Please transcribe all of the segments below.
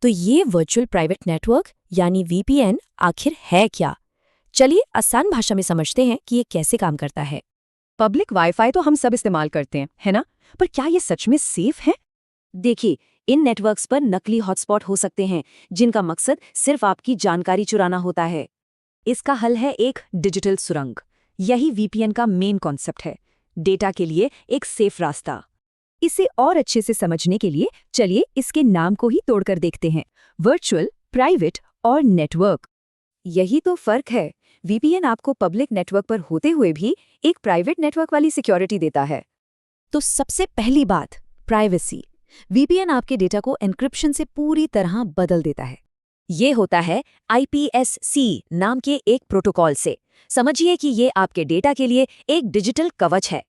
तो ये virtual private network यानी वीपीएन आखिर है क्या? चलिए आसान भाषा में समझते हैं कि ये कैसे काम करता है। पब्लिक वाईफाई तो हम सब इस्तेमाल करते हैं, है ना? पर क्या ये सच में सेफ है? देखिए, इन नेटवर्क्स पर नकली हॉटस्पॉट हो सकते हैं जिनका मकसद सिर्फ आपकी जानकारी चुराना होता है। इसका हल है एक डिजिटल सुरंग। यही वीपीएन का मेन कॉन्सेप्ट है, डेटा के लिए एक सेफ रास्ता। इसे और अच्छे से समझने के लिए चलिए इसके नाम को ही तोड़कर देखते हैं, वर्चुअल, प्राइवेट और नेटवर्क। यही तो फर्क है, वीपीएन आपको पब्लिक नेटवर्क पर होते हुए भी एक प्राइवेट नेटवर्क वाली सिक्योरिटी देता है। तो सबसे पहली बात, प्राइवेसी। वीपीएन आपके डेटा को एन्क्रिप्शन से पूरी तरह बदल देता है। ये होता है IPSC नाम के एक प्रोटोकॉल से। समझिए कि ये आपके डेटा के लिए एक डिजिटल कवच है।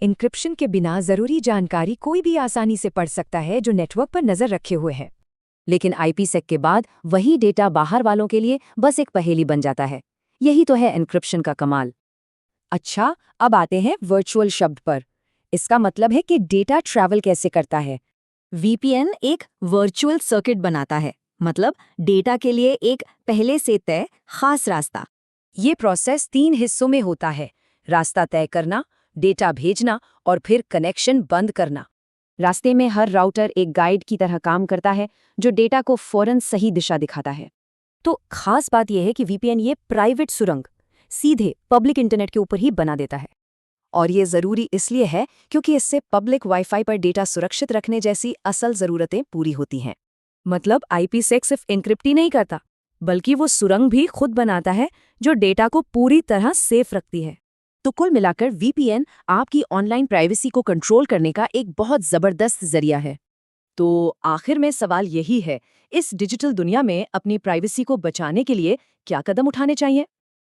एन्क्रिप्शन के बिना जरूरी जानकारी कोई भी आसानी से पढ़ सकता है जो नेटवर्क पर नजर रखे हुए है। लेकिन IPsec के बाद वही डेटा बाहर वालों के लिए बस एक पहेली बन जाता है। यही तो है एन्क्रिप्शन का कमाल। अच्छा, अब आते हैं वर्चुअल शब्द पर। इसका मतलब है कि डेटा ट्रैवल कैसे करता है। VPN एक वर्चुअल सर्किट बनाता है, मतलब डेटा के लिए एक पहले से तय खास रास्ता। ये प्रोसेस 3 हिस्सों में होता है, रास्ता तय करना, डेटा भेजना और फिर कनेक्शन बंद करना। रास्ते में हर राउटर एक गाइड की तरह काम करता है जो डेटा को फौरन सही दिशा दिखाता है। तो खास बात यह है कि वीपीएन ये प्राइवेट सुरंग सीधे पब्लिक इंटरनेट के ऊपर ही बना देता है। और ये ज़रूरी इसलिए है क्योंकि इससे पब्लिक वाईफाई पर डेटा सुरक्षित रखने जैसी असल ज़रूरतें पूरी होती हैं। मतलब IPsec सिर्फ एन्क्रिप्ट ही नहीं करता, बल्कि वो सुरंग भी खुद बनाता है जो डेटा को पूरी तरह सेफ रखती है। तो कुल मिलाकर वीपीएन आपकी ऑनलाइन प्राइवेसी को कंट्रोल करने का एक बहुत ज़बरदस्त जरिया है। तो आखिर में सवाल यही है, इस डिजिटल दुनिया में अपनी प्राइवेसी को बचाने के लिए क्या कदम उठाने चाहिए?